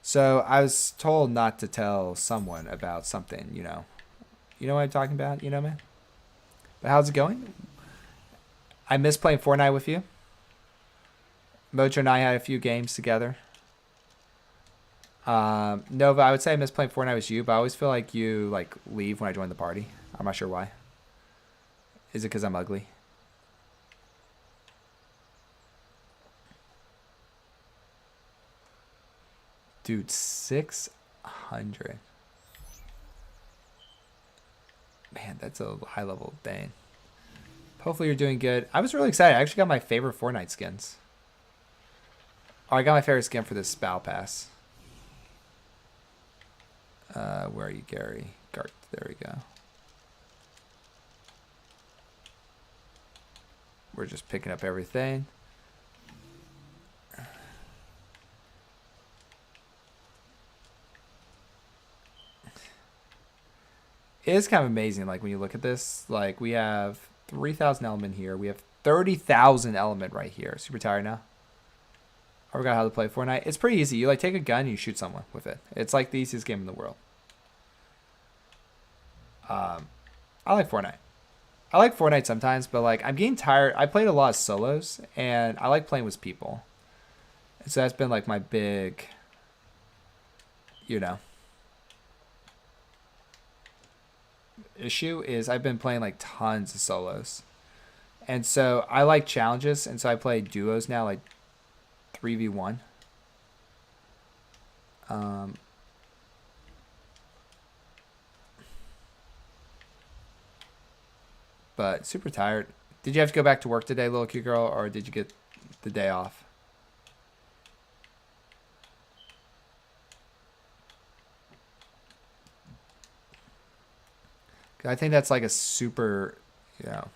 So I was told not to tell someone about something, you know. You know what I'm talking about? You know, man? But how's it going? I miss playing Fortnite with you. Mojo and I had a few games together. Nova, I would say I miss playing Fortnite with you, but I always feel like you like leave when I join the party. I'm not sure why. Is it because I'm ugly? Dude, 600. Man, that's a high level thing. Hopefully you're doing good. I was really excited. I actually got my favorite Fortnite skins. Oh, I got my favorite skin for this Spal Pass. Where are you, Gary? Gart, there we go. We're just picking up everything. It is kind of amazing, like, when you look at this. Like, we have 3,000 element here. We have 30,000 element right here. Super tired now. I forgot how to play Fortnite. It's pretty easy. You, like, take a gun and you shoot someone with it. It's, like, the easiest game in the world. I like Fortnite. I like Fortnite sometimes, but, like, I'm getting tired. I played a lot of solos, and I like playing with people. And so that's been, like, my big, you know, issue is I've been playing like tons of solos, and so I like challenges, and so I play duos now, like 3v1. But super tired. Did you have to go back to work today, little cute girl, or did you get the day off? I think that's like a super, you know,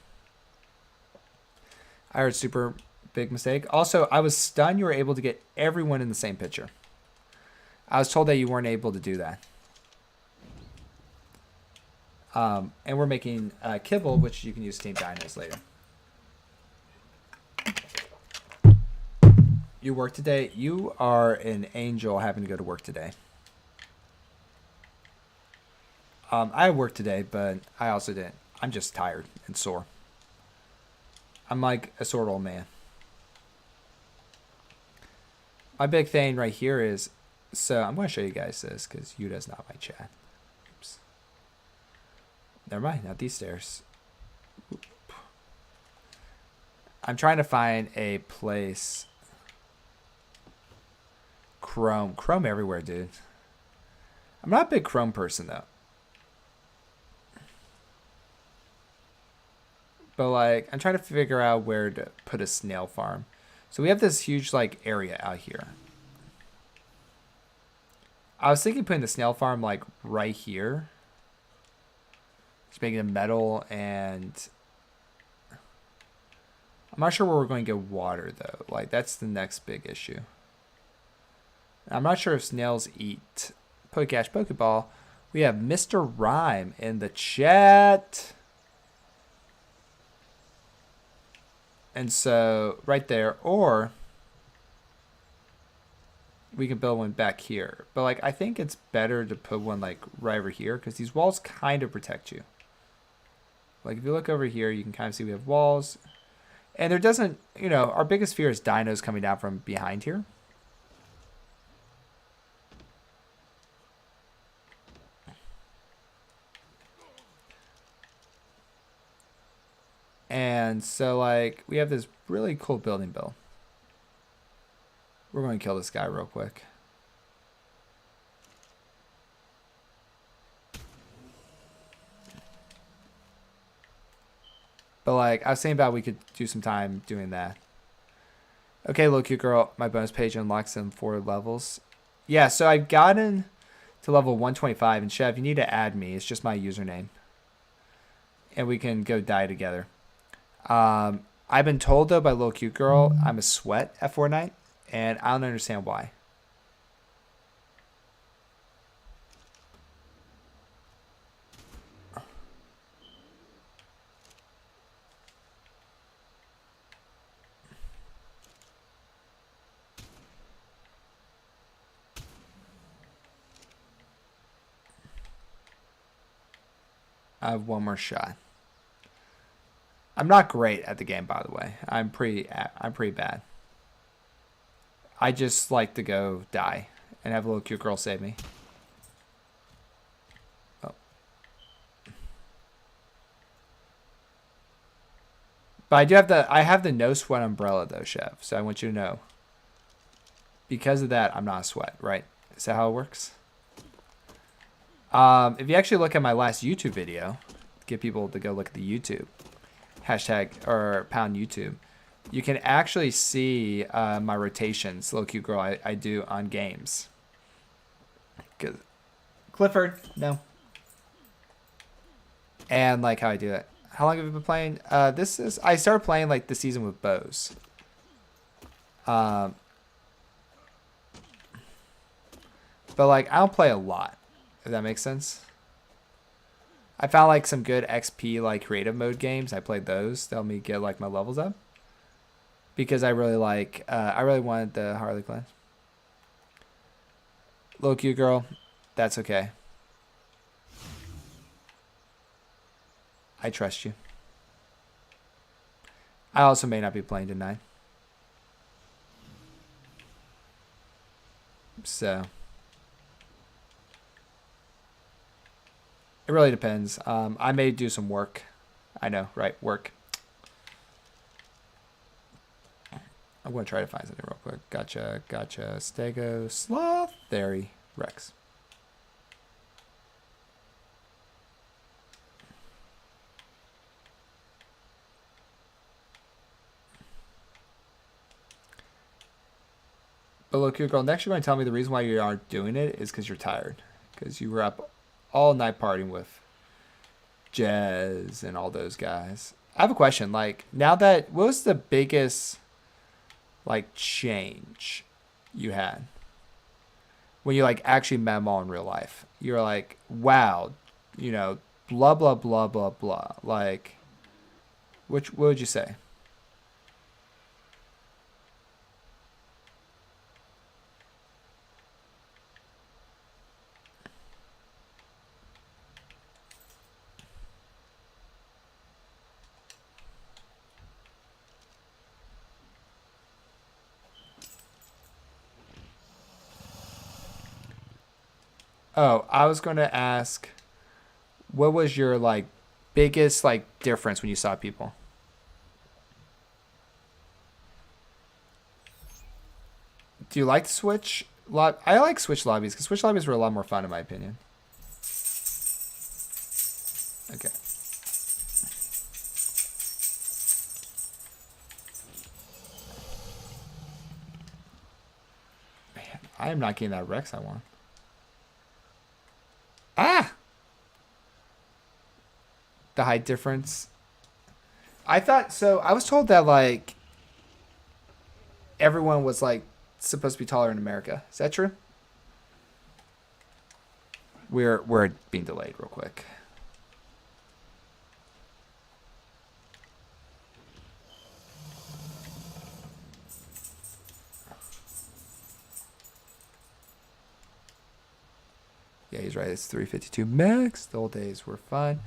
I heard super big mistake. Also, I was stunned you were able to get everyone in the same picture. I was told that you weren't able to do that. And we're making kibble, which you can use Team Dinos later. You work today? You are an angel having to go to work today. I worked today, but I also didn't. I'm just tired and sore. I'm like a sore old man. My big thing right here is, so I'm going to show you guys this because Yuda's not my chat. Oops. Never mind, not these stairs. Oop. I'm trying to find a place. Chrome everywhere, dude. I'm not a big Chrome person though. But like, I'm trying to figure out where to put a snail farm. So we have this huge like area out here. I was thinking putting the snail farm like right here. Just making it metal, and I'm not sure where we're going to get water though. Like that's the next big issue. I'm not sure if snails eat Pokecash Pokeball. We have Mr. Rhyme in the chat. And so right there, or we can build one back here. But like, I think it's better to put one like right over here because these walls kind of protect you. Like if you look over here, you can kind of see we have walls. And there doesn't, you know, our biggest fear is dinos coming down from behind here. And so, like, we have this really cool building built. We're going to kill this guy real quick. But, like, I was saying about we could do some time doing that. Okay, little cute girl, my bonus page unlocks them 4 levels. Yeah, so I've gotten to level 125. And, Chef, you need to add me. It's just my username. And we can go die together. I've been told though by Little Cute Girl I'm a sweat at Fortnite, and I don't understand why. I have one more shot. I'm not great at the game, by the way. I'm pretty bad. I just like to go die and have a little cute girl save me. Oh. But I have the no sweat umbrella though, Chef. So I want you to know. Because of that, I'm not a sweat, right? Is that how it works? If you actually look at my last YouTube video, get people to go look at the YouTube. Hashtag or pound YouTube, you can actually see my rotations, little cute girl, I do on games. Good. Clifford, no. And like how I do it. How long have you been playing? I started playing like the season with bows. But like I don't play a lot, if that makes sense. I found like some good XP like creative mode games. I played those to help me get like my levels up. Because I really wanted the Harley Quinn. Little cute girl, that's okay. I trust you. I also may not be playing tonight. So it really depends. I may do some work. I know, right? Work. I'm going to try to find something real quick. Gotcha. Stego, Sloth, Theory, Rex. But look, cute girl, next you're going to tell me the reason why you aren't doing it is because you're tired. Because you were up all night partying with Jez and all those guys. I have a question. Like, what was the biggest, like, change you had when you, like, actually met them all in real life? You're like, wow, you know, blah blah blah blah blah. Like, what would you say? Oh, I was going to ask, what was your like biggest like difference when you saw people? Do you like Switch? I like Switch lobbies because Switch lobbies were a lot more fun in my opinion. Okay. Man, I am not getting that Rex I want. Ah! The height difference. I thought so. I was told that like everyone was like supposed to be taller in America. Is that true? We're being delayed real quick. Yeah, he's right. It's 352 max. The old days were fun,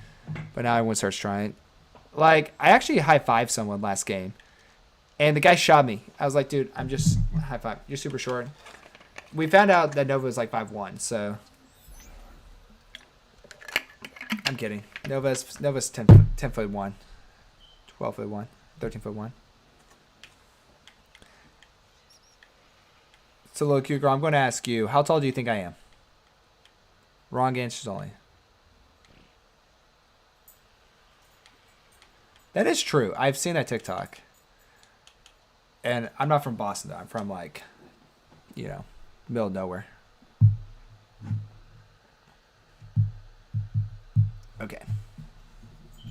but now everyone starts trying. Like I actually high fived someone last game, and the guy shot me. I was like, dude, I'm just high five. You're super short. We found out that Nova was like 5'1", so I'm kidding. Nova's 10 foot 1, 12 foot 1, 13 foot 1. So, little cute girl, I'm going to ask you, how tall do you think I am? Wrong answers only. That is true. I've seen that TikTok. And I'm not from Boston, though. I'm from, like, middle of nowhere. Okay. You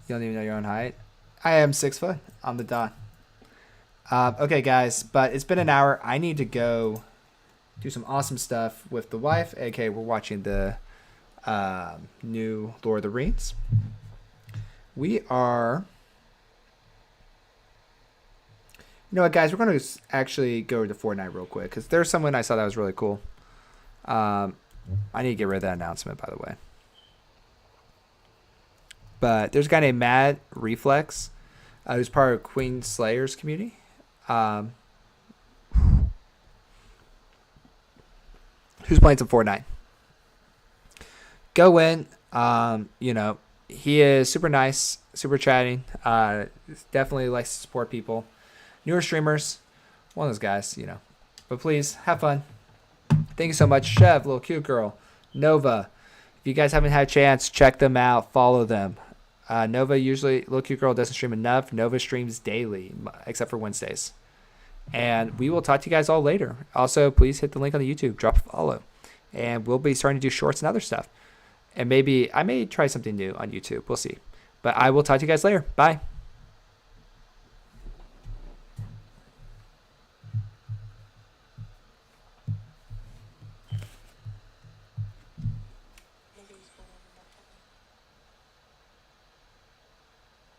don't even know your own height? I am 6 foot on the dot. Okay, guys, but it's been an hour. I need to go do some awesome stuff with the wife. Okay, we're watching the new Lord of the Rings. We are... You know what, guys? We're going to actually go to Fortnite real quick because there's someone I saw that was really cool. I need to get rid of that announcement, by the way. But there's a guy named Mad Reflex who's part of Queen Slayer's community. Who's playing some Fortnite. Go in. He is super nice, super chatting. Definitely likes to support people. Newer streamers, one of those guys, But please, have fun. Thank you so much, Chev, little cute girl. Nova. If you guys haven't had a chance, check them out. Follow them. Nova usually, little cute girl doesn't stream enough. Nova streams daily, except for Wednesdays. And we will talk to you guys all later. Also, please hit the link on the YouTube. Drop a follow. And we'll be starting to do shorts and other stuff. And maybe I may try something new on YouTube. We'll see. But I will talk to you guys later. Bye.